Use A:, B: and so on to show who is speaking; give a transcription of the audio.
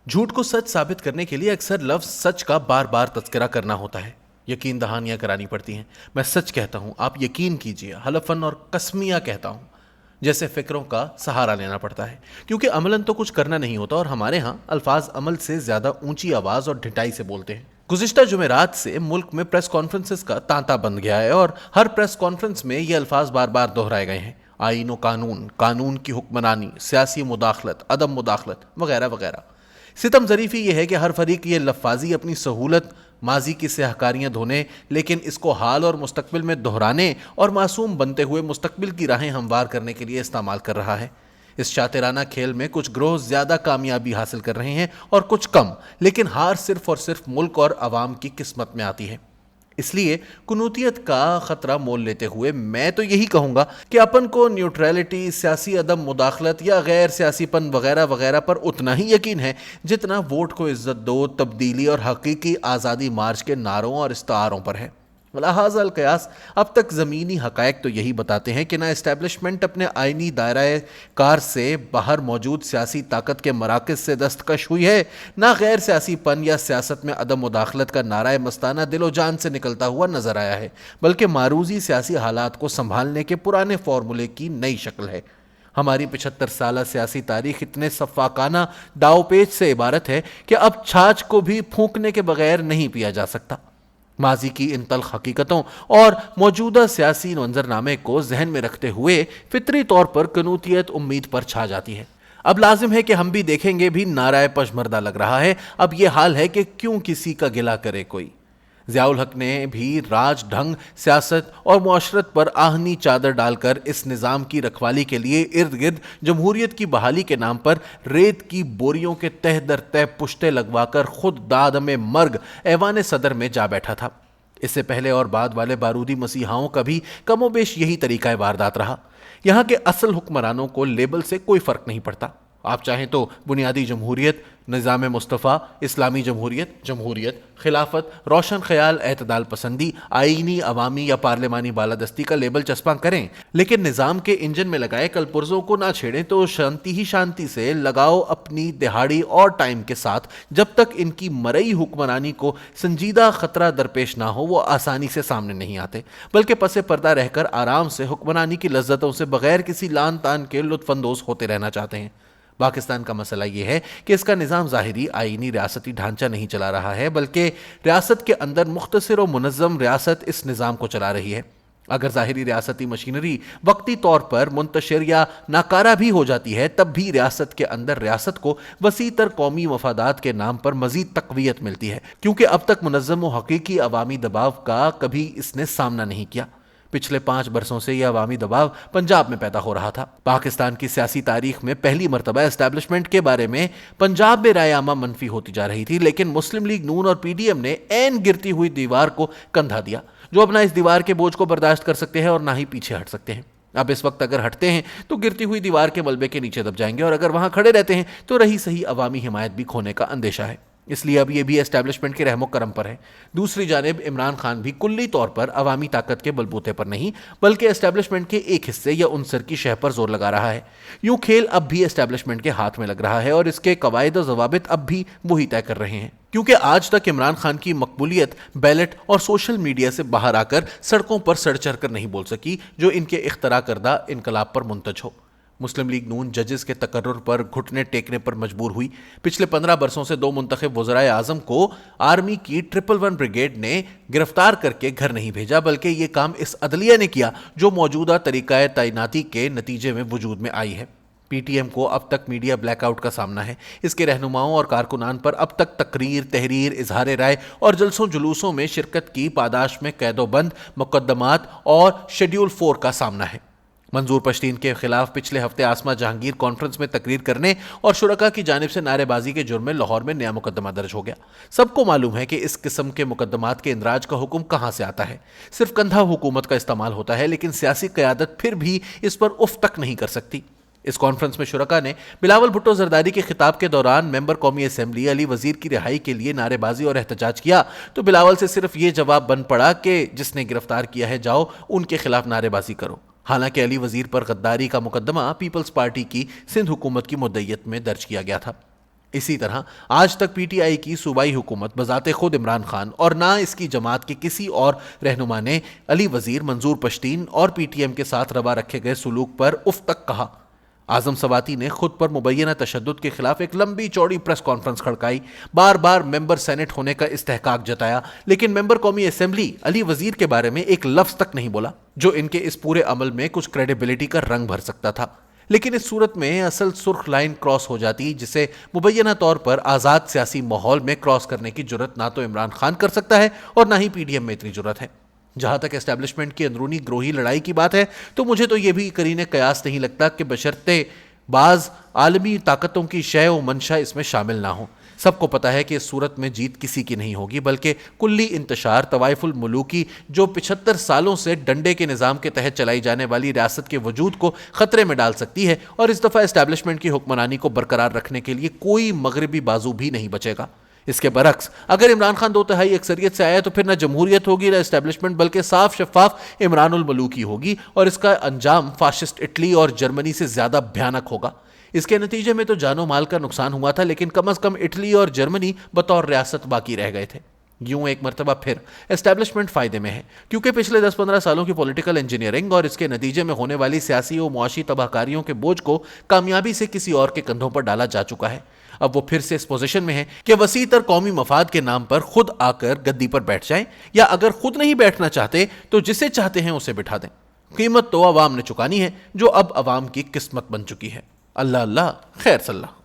A: جھوٹ کو سچ ثابت کرنے کے لیے اکثر لفظ سچ کا بار بار تذکرہ کرنا ہوتا ہے، یقین دہانیاں کرانی پڑتی ہیں۔ میں سچ کہتا ہوں، آپ یقین کیجئے، حلفاً اور قسمیاں کہتا ہوں جیسے فکروں کا سہارا لینا پڑتا ہے، کیونکہ عملاً تو کچھ کرنا نہیں ہوتا، اور ہمارے ہاں الفاظ عمل سے زیادہ اونچی آواز اور ڈھٹائی سے بولتے ہیں۔ گزشتہ جمعرات سے ملک میں پریس کانفرنسز کا تانتا بند گیا ہے، اور ہر پریس کانفرنس میں یہ الفاظ بار بار دہرائے گئے ہیں: آئین و قانون، قانون کی حکمرانی، سیاسی مداخلت، عدم مداخلت، وغیرہ وغیرہ۔ ستم ظریفی یہ ہے کہ ہر فریق یہ لفاظی اپنی سہولت ماضی کی سیاہکاریاں دھونے، لیکن اس کو حال اور مستقبل میں دہرانے اور معصوم بنتے ہوئے مستقبل کی راہیں ہموار کرنے کے لیے استعمال کر رہا ہے۔ اس شاطرانہ کھیل میں کچھ گروہ زیادہ کامیابی حاصل کر رہے ہیں اور کچھ کم، لیکن ہار صرف اور صرف ملک اور عوام کی قسمت میں آتی ہے۔ اس لیے قنوتیت کا خطرہ مول لیتے ہوئے میں تو یہی کہوں گا کہ اپن کو نیوٹرلٹی، سیاسی عدم مداخلت یا غیر سیاسی پن وغیرہ وغیرہ پر اتنا ہی یقین ہے جتنا ووٹ کو عزت دو، تبدیلی اور حقیقی آزادی مارچ کے نعروں اور استعاروں پر ہے۔ لہذا القیاس اب تک زمینی حقائق تو یہی بتاتے ہیں کہ نہ اسٹیبلشمنٹ اپنے آئینی دائرہ کار سے باہر موجود سیاسی طاقت کے مراکز سے دستکش ہوئی ہے، نہ غیر سیاسی پن یا سیاست میں عدم مداخلت کا نعرہ مستانہ دل و جان سے نکلتا ہوا نظر آیا ہے، بلکہ معروضی سیاسی حالات کو سنبھالنے کے پرانے فارمولے کی نئی شکل ہے۔ ہماری 75 سالہ سیاسی تاریخ اتنے سفاکانہ داؤ پیچ سے عبارت ہے کہ اب چھاچھ کو بھی پھونکنے کے بغیر نہیں پیا جا سکتا۔ ماضی کی ان تلخ حقیقتوں اور موجودہ سیاسی منظرنامے کو ذہن میں رکھتے ہوئے فطری طور پر قنوتیت امید پر چھا جاتی ہے۔ اب لازم ہے کہ ہم بھی دیکھیں گے، بھی نعرہ پشمردہ لگ رہا ہے۔ اب یہ حال ہے کہ کیوں کسی کا گلہ کرے کوئی۔ ضیاء الحق نے بھی راج ڈھنگ، سیاست اور معاشرت پر آہنی چادر ڈال کر اس نظام کی رکھوالی کے لیے ارد گرد جمہوریت کی بحالی کے نام پر ریت کی بوریوں کے تہ در تہ پشتے لگوا کر خود دادم مرگ ایوان صدر میں جا بیٹھا تھا۔ اس سے پہلے اور بعد والے بارودی مسیحاؤں کا بھی کم و بیش یہی طریقہ واردات رہا۔ یہاں کے اصل حکمرانوں کو لیبل سے کوئی فرق نہیں پڑتا۔ آپ چاہیں تو بنیادی جمہوریت، نظام مصطفیٰ، اسلامی جمہوریت، خلافت، روشن خیال، اعتدال پسندی، آئینی، عوامی یا پارلیمانی بالادستی کا لیبل چسپاں کریں، لیکن نظام کے انجن میں لگائے کل پرزوں کو نہ چھیڑیں تو شانتی ہی شانتی سے لگاؤ اپنی دہاڑی اور ٹائم کے ساتھ۔ جب تک ان کی مرئی حکمرانی کو سنجیدہ خطرہ درپیش نہ ہو، وہ آسانی سے سامنے نہیں آتے، بلکہ پس پردہ رہ کر آرام سے حکمرانی کی لذتوں سے بغیر کسی لان تان کے لطف اندوز ہوتے رہنا چاہتے ہیں۔ پاکستان کا مسئلہ یہ ہے کہ اس کا نظام ظاہری آئینی ریاستی ڈھانچہ نہیں چلا رہا ہے، بلکہ ریاست کے اندر مختصر و منظم ریاست اس نظام کو چلا رہی ہے۔ اگر ظاہری ریاستی مشینری وقتی طور پر منتشر یا ناکارہ بھی ہو جاتی ہے، تب بھی ریاست کے اندر ریاست کو وسیع تر قومی مفادات کے نام پر مزید تقویت ملتی ہے، کیونکہ اب تک منظم و حقیقی عوامی دباؤ کا کبھی اس نے سامنا نہیں کیا۔ پچھلے 5 برسوں سے یہ عوامی دباؤ پنجاب میں پیدا ہو رہا تھا۔ پاکستان کی سیاسی تاریخ میں پہلی مرتبہ اسٹیبلشمنٹ کے بارے میں پنجاب میں رائے عامہ منفی ہوتی جا رہی تھی، لیکن مسلم لیگ نون اور پی ڈی ایم نے عین گرتی ہوئی دیوار کو کندھا دیا۔ جو اپنا اس دیوار کے بوجھ کو برداشت کر سکتے ہیں اور نہ ہی پیچھے ہٹ سکتے ہیں۔ اب اس وقت اگر ہٹتے ہیں تو گرتی ہوئی دیوار کے ملبے کے نیچے دب جائیں گے، اور اگر وہاں کھڑے رہتے ہیں تو رہی صحیح عوامی حمایت بھی کھونے کا اندیشہ ہے۔ اس لیے اب یہ بھی اسٹیبلشمنٹ کے رحم و کرم پر ہے۔ دوسری جانب عمران خان بھی کلی طور پر عوامی طاقت کے بلبوتے پر نہیں، بلکہ اسٹیبلشمنٹ کے ایک حصے یا عنصر کی شہ پر زور لگا رہا ہے۔ یوں کھیل اب بھی اسٹیبلشمنٹ کے ہاتھ میں لگ رہا ہے، اور اس کے قواعد و ضوابط اب بھی وہی طے کر رہے ہیں، کیونکہ آج تک عمران خان کی مقبولیت بیلٹ اور سوشل میڈیا سے باہر آ کر سڑکوں پر سڑ چڑھ کر نہیں بول سکی، جو ان کے اختراع کردہ انقلاب پر منتج ہو۔ مسلم لیگ نون ججز کے تقرر پر گھٹنے ٹیکنے پر مجبور ہوئی۔ پچھلے 15 برسوں سے 2 منتخب وزرائے اعظم کو آرمی کی 111 بریگیڈ نے گرفتار کر کے گھر نہیں بھیجا، بلکہ یہ کام اس عدلیہ نے کیا جو موجودہ طریقہ تعیناتی کے نتیجے میں وجود میں آئی ہے۔ پی ٹی ایم کو اب تک میڈیا بلیک آؤٹ کا سامنا ہے۔ اس کے رہنماؤں اور کارکنان پر اب تک تقریر، تحریر، اظہار رائے اور جلسوں جلوسوں میں شرکت کی پاداش میں قید و بند، مقدمات اور شیڈیول 4 کا سامنا ہے۔ منظور پشتین کے خلاف پچھلے ہفتے آسما جہانگیر کانفرنس میں تقریر کرنے اور شرکاء کی جانب سے نعرے بازی کے جرم میں لاہور میں نیا مقدمہ درج ہو گیا۔ سب کو معلوم ہے کہ اس قسم کے مقدمات کے اندراج کا حکم کہاں سے آتا ہے۔ صرف کندھا حکومت کا استعمال ہوتا ہے، لیکن سیاسی قیادت پھر بھی اس پر اف تک نہیں کر سکتی۔ اس کانفرنس میں شرکاء نے بلاول بھٹو زرداری کے خطاب کے دوران ممبر قومی اسمبلی علی وزیر کی رہائی کے لیے نعرے بازی اور احتجاج کیا، تو بلاول سے صرف یہ جواب بن پڑا کہ جس نے گرفتار کیا ہے جاؤ ان کے خلاف نعرے بازی کرو۔ حالانکہ علی وزیر پر غداری کا مقدمہ پیپلز پارٹی کی سندھ حکومت کی مدعیت میں درج کیا گیا تھا۔ اسی طرح آج تک پی ٹی آئی کی صوبائی حکومت بذات خود عمران خان اور نہ اس کی جماعت کے کسی اور رہنما نے علی وزیر، منظور پشتین اور پی ٹی ایم کے ساتھ روا رکھے گئے سلوک پر اف تک کہا۔ اعظم سواتی نے خود پر مبینہ تشدد کے خلاف ایک لمبی چوڑی پریس کانفرنس کھڑکائی، بار بار ممبر سینٹ ہونے کا استحقاق جتایا، لیکن ممبر قومی اسمبلی علی وزیر کے بارے میں ایک لفظ تک نہیں بولا، جو ان کے اس پورے عمل میں کچھ کریڈیبلٹی کا رنگ بھر سکتا تھا۔ لیکن اس صورت میں اصل سرخ لائن کراس ہو جاتی، جسے مبینہ طور پر آزاد سیاسی ماحول میں کراس کرنے کی جرت نہ تو عمران خان کر سکتا ہے اور نہ ہی پی ڈی ایم میں اتنی جرت ہے۔ جہاں تک اسٹیبلشمنٹ کی اندرونی گروہی لڑائی کی بات ہے تو مجھے تو یہ بھی قرینِ قیاس نہیں لگتا کہ بشرطے بعض عالمی طاقتوں کی شے و منشا اس میں شامل نہ ہوں۔ سب کو پتا ہے کہ اس صورت میں جیت کسی کی نہیں ہوگی، بلکہ کلی انتشار طوائف الملوکی جو 75 سالوں سے ڈنڈے کے نظام کے تحت چلائی جانے والی ریاست کے وجود کو خطرے میں ڈال سکتی ہے، اور اس دفعہ اسٹیبلشمنٹ کی حکمرانی کو برقرار رکھنے کے لیے کوئی مغربی بازو بھی نہیں بچے گا۔ اس کے برعکس اگر عمران خان 2/3 اکثریت سے آیا تو پھر نہ جمہوریت ہوگی نہ اسٹیبلشمنٹ، بلکہ صاف شفاف عمران الملوکی ہوگی، اور اس کا انجام فاشسٹ اٹلی اور جرمنی سے زیادہ بھیانک ہوگا۔ اس کے نتیجے میں تو جان و مال کا نقصان ہوا تھا، لیکن کم از کم اٹلی اور جرمنی بطور ریاست باقی رہ گئے تھے۔ یوں ایک مرتبہ پھر اسٹیبلشمنٹ فائدے میں ہے، کیونکہ پچھلے 10-15 سالوں کی پولیٹیکل انجینئرنگ اور اس کے نتیجے میں ہونے والی سیاسی و معاشی تباہ کاریوں کے بوجھ کو کامیابی سے کسی اور کے کندھوں پر ڈالا جا چکا ہے۔ اب وہ پھر سے اس پوزیشن میں ہے کہ وسیع تر قومی مفاد کے نام پر خود آ کر گدی پر بیٹھ جائیں، یا اگر خود نہیں بیٹھنا چاہتے تو جسے چاہتے ہیں اسے بٹھا دیں۔ قیمت تو عوام نے چکانی ہے، جو اب عوام کی قسمت بن چکی ہے۔ اللہ اللہ، خیر صلی اللہ۔